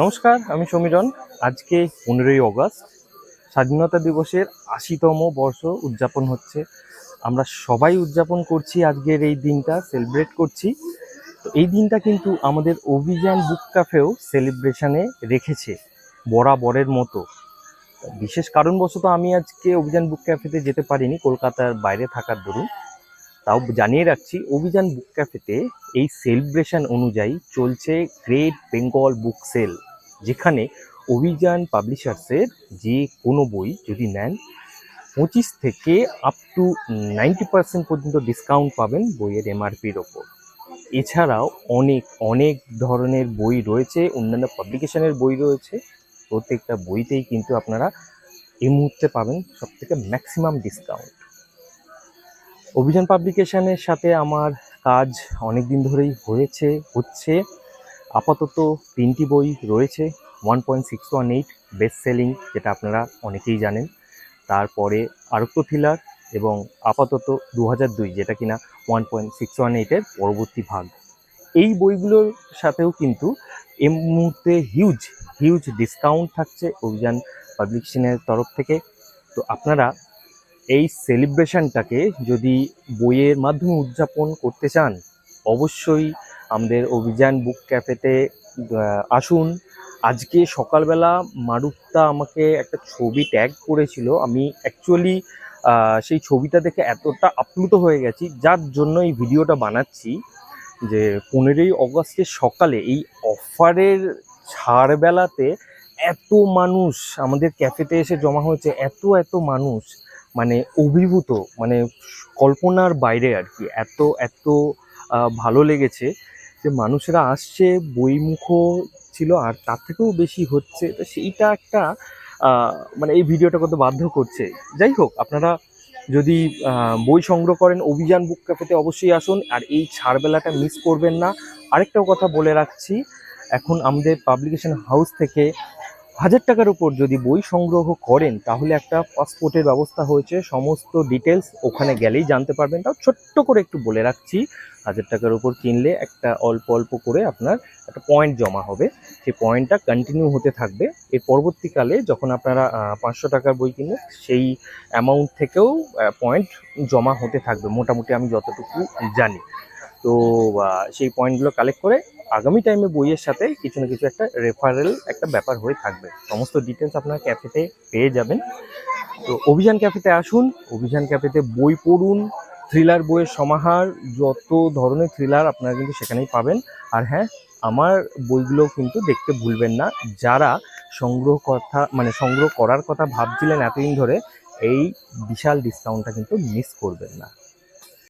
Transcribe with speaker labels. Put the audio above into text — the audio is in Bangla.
Speaker 1: নমস্কার, আমি সমীরণ। আজকে 15ই অগস্ট, স্বাধীনতা দিবসের ৮০তম বর্ষ উদযাপন হচ্ছে। আমরা সবাই উদযাপন করছি, আজকের এই দিনটা সেলিব্রেট করছি। তো এই দিনটা কিন্তু আমাদের অভিযান বুক ক্যাফেও সেলিব্রেশনে রেখেছে বরাবরের মতো। বিশেষ কারণবশত আমি আজকে অভিযান বুক ক্যাফেতে যেতে পারিনি, কলকাতার বাইরে থাকার দরুন। তাও জানিয়ে রাখছি, অভিযান বুক ক্যাফেতে এই সেলিব্রেশন অনুযায়ী চলছে গ্রেট বেঙ্গল বুক সেল, যেখানে অভিযান পাবলিশার্সের যে কোনো বই যদি নেন 25 থেকে আপ টু 90% পর্যন্ত ডিসকাউন্ট পাবেন বইয়ের এমআরপির ওপর। এছাড়াও অনেক অনেক ধরনের বই রয়েছে, অন্যান্য পাবলিকেশনের বই রয়েছে। প্রত্যেকটা বইতেই কিন্তু আপনারা এই মুহূর্তে পাবেন সবথেকে ম্যাক্সিমাম ডিসকাউন্ট। অভিযান পাবলিকেশনের সাথে আমার কাজ অনেক দিন ধরেই হচ্ছে। আপাতত 3টি বই রয়েছে। 1.618 বেস্ট সেলিং, যেটা আপনারা অনেকেই জানেন। তারপরে আরক্ত থ্রিলার এবং আপাতত 2002, যেটা কিনা 1.618-এর পরবর্তী ভাগ। এই বইগুলোর সাথেও কিন্তু এই মুহূর্তে হিউজ ডিসকাউন্ট থাকছে অভিযান পাবলিকেশনের তরফ থেকে। তো আপনারা এই সেলিব্রেশনটাকে যদি বইয়ের মাধ্যমে উদযাপন করতে চান, অবশ্যই আমাদের অভিযান বুক ক্যাফেতে আসুন। আজকে সকালবেলা মারুফদা আমাকে একটা ছবি ট্যাগ করেছিল, আমি অ্যাকচুয়ালি সেই ছবিটা দেখে এতটা আপ্লুত হয়ে গেছি, যার জন্য এই ভিডিওটা বানাচ্ছি। যে 15ই অগস্টের সকালে এই অফারের ছাড়বেলাতে এত মানুষ আমাদের ক্যাফেতে এসে জমা হয়েছে, এত মানুষ, মানে অভিভূত, মানে কল্পনার বাইরে আর কি। এত ভালো লেগেছে যে মানুষেরা আসছে, বইমুখো ছিল, আর তার থেকেও বেশি হচ্ছে। তো সেইটা একটা মানে এই ভিডিওটা করতে বাধ্য করছে। যাই হোক, আপনারা যদি বই সংগ্রহ করেন অভিযান বুক ক্যাফেতে অবশ্যই আসুন, আর এই ছাড়বেলাটা মিস করবেন না। আরেকটাও কথা বলে রাখছি, এখন আমাদের পাবলিকেশন হাউস থেকে 1000 টাকার উপর যদি বই সংগ্রহ করেন তাহলে একটা পাসপোর্টের ব্যবস্থা হয়েছে। সমস্ত ডিটেলস ওখানে গেলেই জানতে পারবেন। তাও ছোট্ট করে একটু বলে রাখছি, 1000 টাকার উপর কিনলে একটা অল্প করে আপনার একটা পয়েন্ট জমা হবে। সেই পয়েন্টটা কন্টিনিউ হতে থাকবে। এর পরবর্তীকালে যখন আপনারা 500 টাকার বই কিনবেন, সেই অ্যামাউন্ট থেকেও পয়েন্ট জমা হতে থাকবে, মোটামুটি আমি যতটুকু জানি। তো সেই পয়েন্টগুলো কালেক্ট করে আগামী টাইমে বইয়ের সাথে কিছু না কিছু একটা রেফারেল একটা ব্যাপার হয়ে থাকবে। সমস্ত ডিটেলস আপনার ক্যাফেতে পেয়ে যাবেন। তো অভিযান ক্যাফেতে আসুন, অভিযান ক্যাফেতে বই পড়ুন। থ্রিলার বইয়ের সমাহার, যত ধরনের থ্রিলার আপনারা কিন্তু সেখানেই পাবেন। আর হ্যাঁ, আমার বইগুলো কিন্তু দেখতে ভুলবেন না। যারা সংগ্রহ করার কথা ভাবছিলেন এতদিন ধরে, এই বিশাল ডিসকাউন্টটা কিন্তু মিস করবেন না।